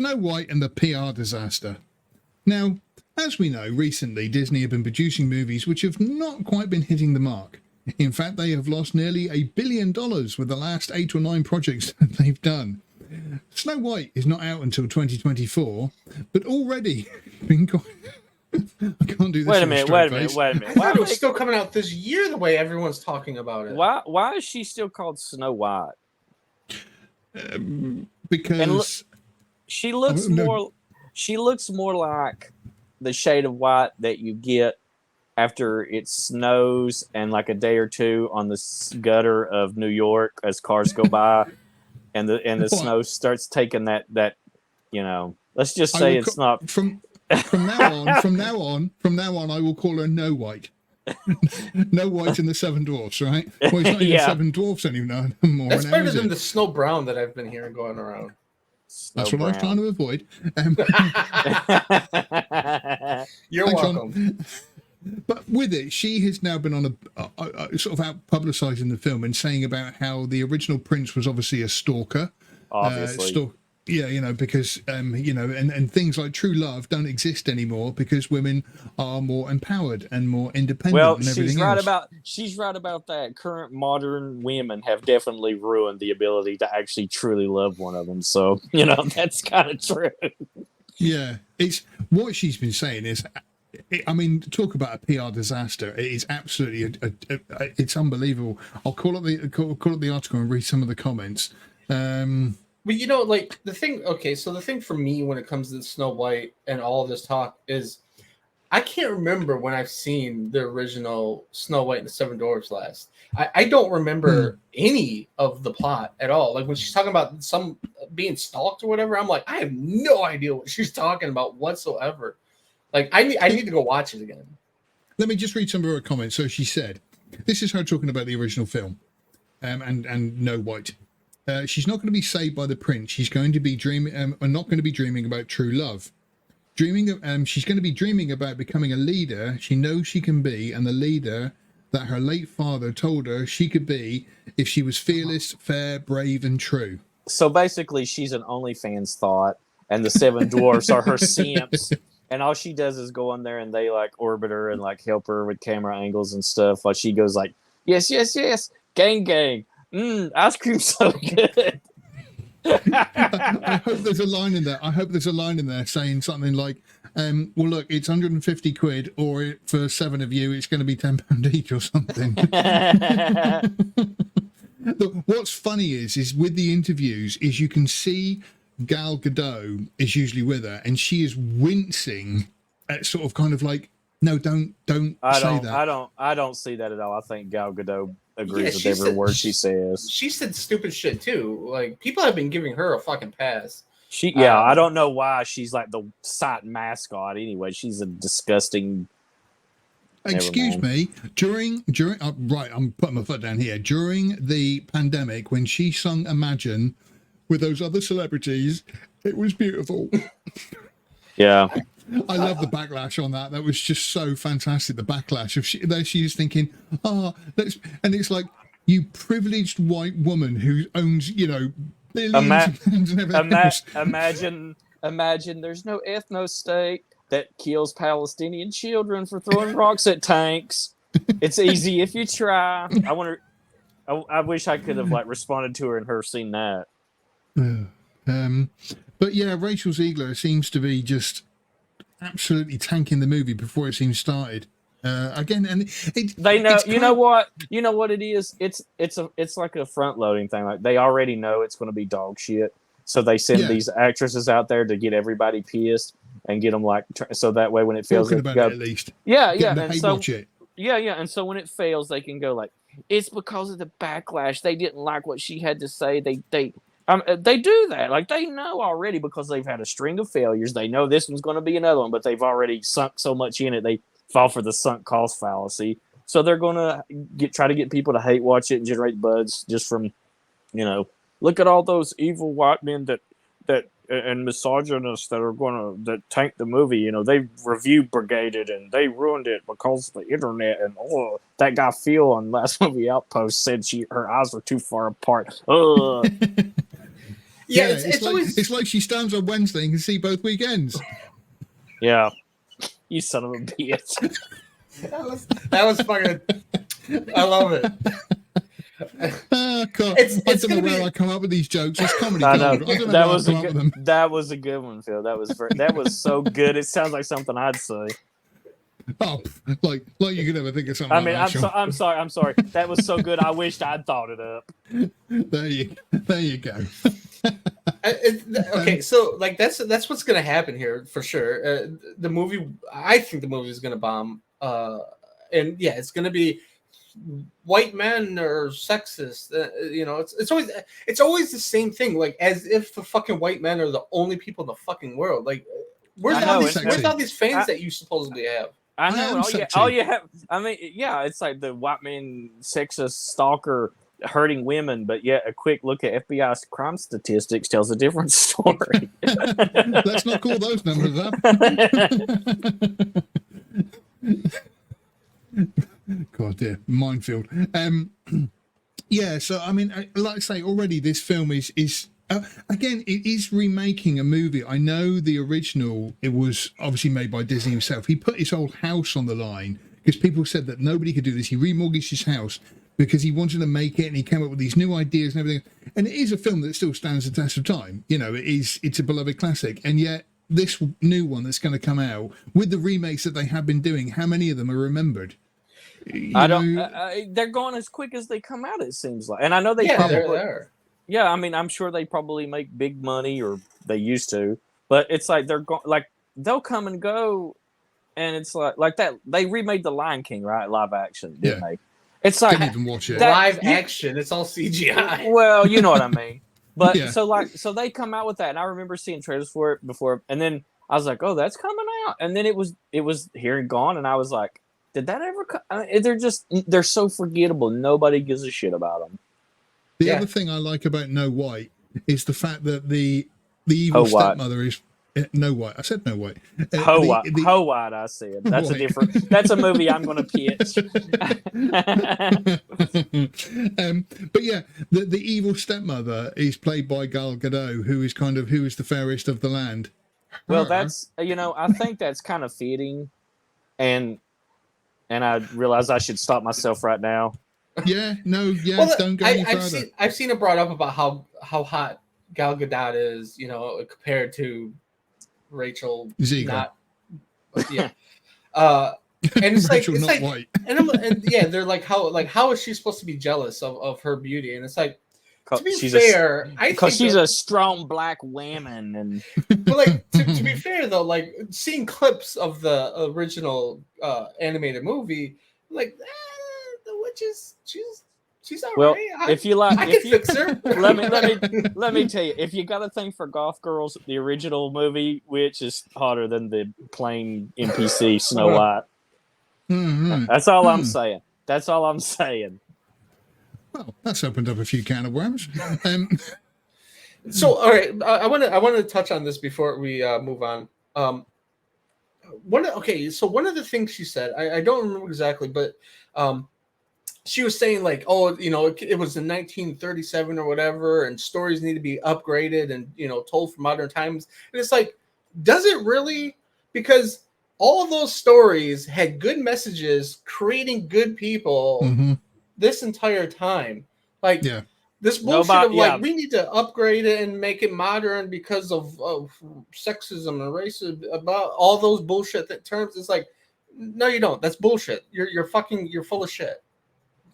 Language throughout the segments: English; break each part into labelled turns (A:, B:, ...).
A: Snow White and the PR disaster. Now, as we know, recently Disney have been producing movies which have not quite been hitting the mark. In fact, they have lost nearly $1 billion with the last 8 or 9 projects that they've done. Snow White is not out until 2024, but already been I can't do this.
B: Wait a minute.
C: I thought it was still coming out this year the way everyone's talking about it.
B: Why is she still called Snow White?
A: Because
B: she looks more like the shade of white that you get after it snows and like a day or two on the gutter of New York as cars go by and the snow starts taking that let's just say it's not
A: from now on I will call her No White. No White in the Seven Dwarfs, right? Well, it's not even Seven Dwarfs anymore.
C: That's better than the Snow Brown that I've been hearing going around.
A: That's what I was trying to avoid.
C: You're welcome.
A: But with it, she has now been on a sort of out publicising the film and saying about how the original prince was obviously a stalker.
B: Obviously.
A: Because and things like true love don't exist anymore because women are more empowered and more independent.
B: Well,
A: and everything else.
B: She's right about that. Current modern women have definitely ruined the ability to actually truly love one of them. So that's kind of true.
A: Yeah, it's what she's been saying is. I mean, talk about a PR disaster. It is absolutely, it's unbelievable. I'll call up the article and read some of the comments.
C: But the thing for me when it comes to Snow White and all of this talk is I can't remember when I've seen the original Snow White and the Seven Dwarfs last. I don't remember any of the plot at all. Like when she's talking about some being stalked or whatever, I'm like, I have no idea what she's talking about whatsoever. Like, I need to go watch it again.
A: Let me just read some of her comments. So she said, this is her talking about the original film and No White. She's not going to be saved by the prince. She's going to be dreaming, not going to be dreaming about true love. She's going to be dreaming about becoming a leader she knows she can be, and the leader that her late father told her she could be if she was fearless, fair, brave, and true.
B: So basically, she's an OnlyFans thought, and the Seven Dwarfs are her simps. And all she does is go on there and they like orbit her and like help her with camera angles and stuff. While she goes like, yes, yes, yes, gang, gang. Ice cream's so good.
A: I hope there's a line in there. Saying something like, well, look, it's 150 quid, or for 7 of you, it's going to be £10 each or something. What's funny is with the interviews is you can see Gal Gadot is usually with her, and she is wincing at sort of kind of like, no, don't say that.
B: I don't see that at all. I think Gal Gadot agrees with every word she says.
C: She said stupid shit too. Like people have been giving her a fucking pass.
B: I don't know why she's like the site mascot. Anyway, she's a disgusting.
A: Excuse me. During right, I'm putting my foot down here. During the pandemic, when she sung "Imagine" with those other celebrities, it was beautiful.
B: Yeah.
A: I love the backlash on that. That was just so fantastic. The backlash of she is thinking, and it's like, you privileged white woman who owns, billions of pounds and everything else.
B: Imagine there's no ethno state that kills Palestinian children for throwing rocks at tanks. It's easy if you try. I wish I could have responded to her and her seen that.
A: But yeah, Rachael Zegler seems to be just absolutely tanking the movie before it seems started. Again, and
B: they know. You know what it is. It's like a front loading thing. Like they already know it's going to be dog shit, so they send these actresses out there to get everybody pissed and get them so that way when it fails,
A: talking about it at least.
B: Yeah.
A: And so watch it.
B: Yeah. And so when it fails, they can go it's because of the backlash. They didn't like what she had to say. They do that. Like they know already because they've had a string of failures. They know this one's going to be another one, but they've already sunk so much in it. They fall for the sunk cost fallacy. So they're going to try to get people to hate watch it and generate buzz just from, look at all those evil white men that and misogynists that tank the movie. They review brigaded and they ruined it because of the internet. And that guy Phil on Last Movie Outpost said her eyes were too far apart.
C: Yeah,
A: it's like she stands on Wednesday and can see both weekends.
B: Yeah. You son of a bitch.
C: that was fucking. I love it.
A: Oh, God.
C: It's
A: I don't know
C: gonna
A: where
C: be-
A: I come up with these jokes. It's comedy
B: I know.
A: gold. I don't know
B: That
A: where
B: was
A: I
B: a
A: come up with them.
B: good. That was a good one, Phil. That was so good. It sounds like something I'd say.
A: Oh, like you could ever think of something
B: I mean,
A: like that,
B: I'm sorry. That was so good. I wished I'd thought it up.
A: There you go.
C: Okay, so like that's what's gonna happen here for sure. The movie, I think the movie is gonna bomb. And yeah, it's gonna be white men are sexist. You know, it's always the same thing. Like as if the fucking white men are the only people in the fucking world. Like where's all these fans that you supposedly have?
B: I
A: I
B: know.
A: am
B: All
A: sexy.
B: you have. I mean, yeah, it's like the white man sexist stalker hurting women, but yet a quick look at FBI crime statistics tells a different story.
A: Let's not call those numbers up. God dear, minefield. Yeah, so I mean, like I say, already this film is again, it is remaking a movie. I know the original, it was obviously made by Disney himself. He put his old house on the line because people said that nobody could do this. He remortgaged his house because he wanted to make it, and he came up with these new ideas and everything. And it is a film that still stands the test of time. You know, it's a beloved classic, and yet this new one that's going to come out with the remakes that they have been doing, how many of them are remembered?
B: They're going as quick as they come out. It seems like, and I know they probably.
C: They're.
B: Yeah, I mean, I'm sure they probably make big money, or they used to. But it's like they're going, like they'll come and go, and it's like that. They remade The Lion King, right? Live action, didn't they? It's like
A: didn't even watch it.
C: Live action. It's all CGI.
B: Well, you know what I mean. But
A: Yeah.
B: so they come out with that, and I remember seeing trailers for it before, and then I was like, oh, that's coming out, and then it was here and gone, and I was like, did that ever come? They're so forgettable. Nobody gives a shit about them.
A: The other thing I like about No White is the fact that the evil stepmother is No White. I said No White.
B: Ho White. I said that's a different. That's a movie I'm going to pitch.
A: But yeah, the evil stepmother is played by Gal Gadot, who is the fairest of the land.
B: Well, that's I think that's kind of fitting, and I realize I should stop myself right now.
A: Yeah,
C: Well,
A: don't go any further.
C: I've seen it brought up about how hot Gal Gadot is, compared to Rachael
A: Zegler.
C: And it's
A: Rachel
C: it's
A: not white.
C: and they're like how is she supposed to be jealous of her beauty? And it's like, to be
B: she's
C: fair,
B: because she's a strong black woman, and
C: but like to be fair though, like seeing clips of the original animated movie, like the witch is she's all
B: well,
C: right.
B: if you like,
C: I can fix her.
B: let me tell you, if you got a thing for goth girls, the original movie witch is hotter than the plain NPC Snow White.
A: Mm-hmm.
B: That's all I'm saying. That's all I'm saying.
A: Well, that's opened up a few can of worms.
C: So, all right, I want to touch on this before we move on. One of the things she said, I don't remember exactly, but she was saying like, oh, it was in 1937 or whatever, and stories need to be upgraded and told from modern times. And it's like, does it really? Because all of those stories had good messages, creating good people.
A: Mm-hmm.
C: This entire time, like this bullshit of we need to upgrade it and make it modern because of sexism and racism, about all those bullshit terms. It's like, no, you don't. That's bullshit. You're full of shit.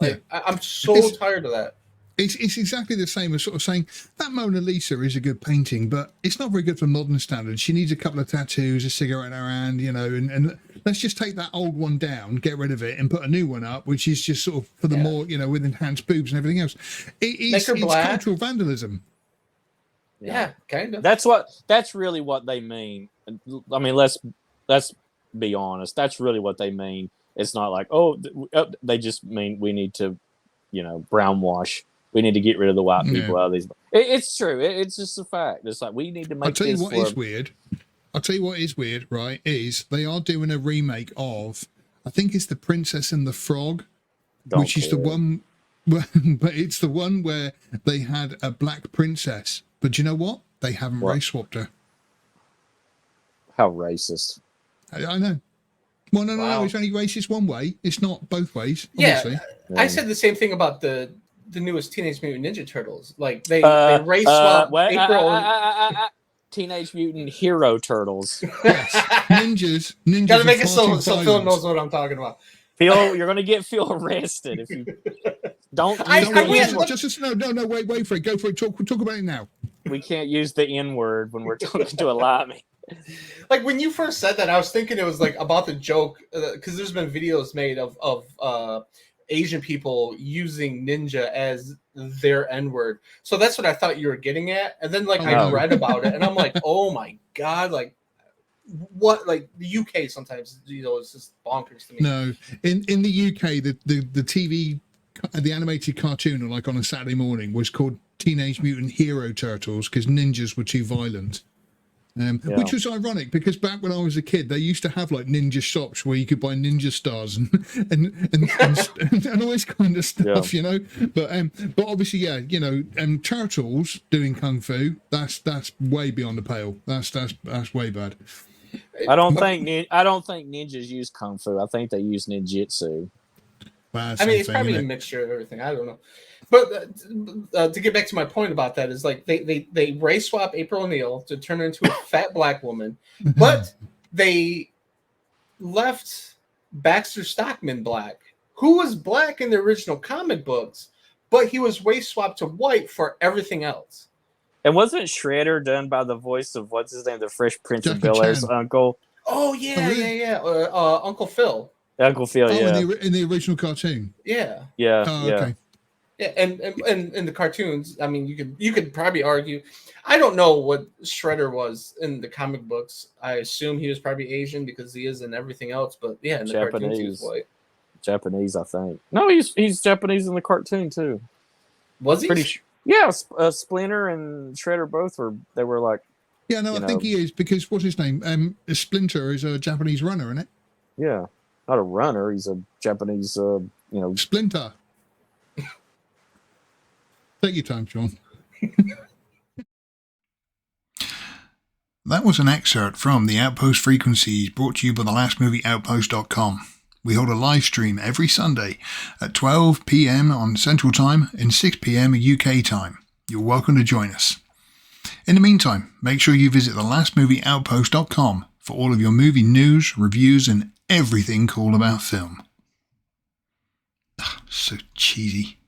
C: Like I'm so tired of that.
A: It's exactly the same as sort of saying that Mona Lisa is a good painting, but it's not very good for modern standards. She needs a couple of tattoos, a cigarette in her hand, and let's just take that old one down, get rid of it, and put a new one up, which is just sort of for the more, with enhanced boobs and everything else. It's cultural vandalism.
C: Yeah, kind of.
B: That's really what they mean. I mean, let's be honest. That's really what they mean. It's not like, they just mean we need to, brown wash. We need to get rid of the white people out of these. It's true. It's just a fact. It's like we need to make.
A: I'll tell you what is weird. I'll tell you what is weird. Right? Is they are doing a remake of, I think it's The Princess and the Frog, which is the one. But it's the one where they had a black princess But do you know what? They haven't
B: What?
A: race swapped her.
B: How racist.
A: I know. Well, no,
C: Wow.
A: it's only racist one way. It's not both ways,
C: Yeah,
A: obviously.
C: I said the same thing about the newest Teenage Mutant Ninja Turtles. Like they race
B: Wait,
C: swap April.
B: Teenage Mutant Hero Turtles.
A: Yes. Ninjas
C: Gotta
A: are
C: make it
A: far too
C: so Phil
A: violent.
C: knows what I'm talking about.
B: Phil, you're gonna get Phil arrested if you don't.
C: I
B: Use
A: No,
B: the
A: wait,
C: can't-
B: N-word.
A: no, wait for it. Go for it. Talk about it now.
B: We can't use the N word when we're talking to a lineman.
C: Like when you first said that, I was thinking it was like about the joke because there's been videos made of Asian people using ninja as their N-word. So that's what I thought you were getting at. And then like I
B: Oh.
C: read about it and I'm like, oh my god, like what? Like the UK sometimes it's just bonkers to me.
A: No, in the UK, the TV, the animated cartoon, like on a Saturday morning, was called Teenage Mutant Hero Turtles because ninjas were too violent. Which was ironic because back when I was a kid, they used to have like ninja shops where you could buy ninja stars and all this kind of stuff, you know. But obviously, yeah, you know, turtles doing kung fu, that's way beyond the pale. That's way bad.
B: I don't think ninjas use kung fu. I think they use ninjutsu.
A: Well,
C: I mean, it's
A: same thing,
C: probably a
A: innit?
C: mixture of everything. I don't know. But to get back to my point about that is like they race swap April O'Neil to turn her into a fat black woman, but they left Baxter Stockman black, who was black in the original comic books, but he was race swapped to white for everything else.
B: And wasn't Shredder done by the voice of what's his name, the Fresh Prince of
A: Jackie
B: Bel Air's
A: Chan.
B: uncle?
C: Oh yeah,
A: Oh, really?
C: yeah. Uncle Phil.
B: Uncle Phil,
A: Oh,
B: yeah,
A: in the original cartoon.
C: Yeah.
B: yeah,
A: Oh,
B: yeah.
A: okay.
C: Yeah, and in the cartoons, I mean, you could probably argue. I don't know what Shredder was in the comic books. I assume he was probably Asian because he is in everything else. But yeah, in the cartoons, he was
B: Japanese.
C: white.
B: Japanese, I think. No, he's Japanese in the cartoon too.
C: Was he?
B: Pretty sure. Yeah, Splinter and Shredder both were. They were like,
A: Yeah, no, I think he is because what's his name? Splinter is a Japanese runner, isn't it?
B: yeah, not a runner. He's a Japanese.
A: Splinter. Take your time, Sean. That was an excerpt from the Outpost Frequencies brought to you by the lastmovieoutpost.com. We hold a live stream every Sunday at 12 p.m. on Central Time and 6 p.m. UK time. You're welcome to join us. In the meantime, make sure you visit the lastmovieoutpost.com for all of your movie news, reviews, and everything cool about film. So cheesy.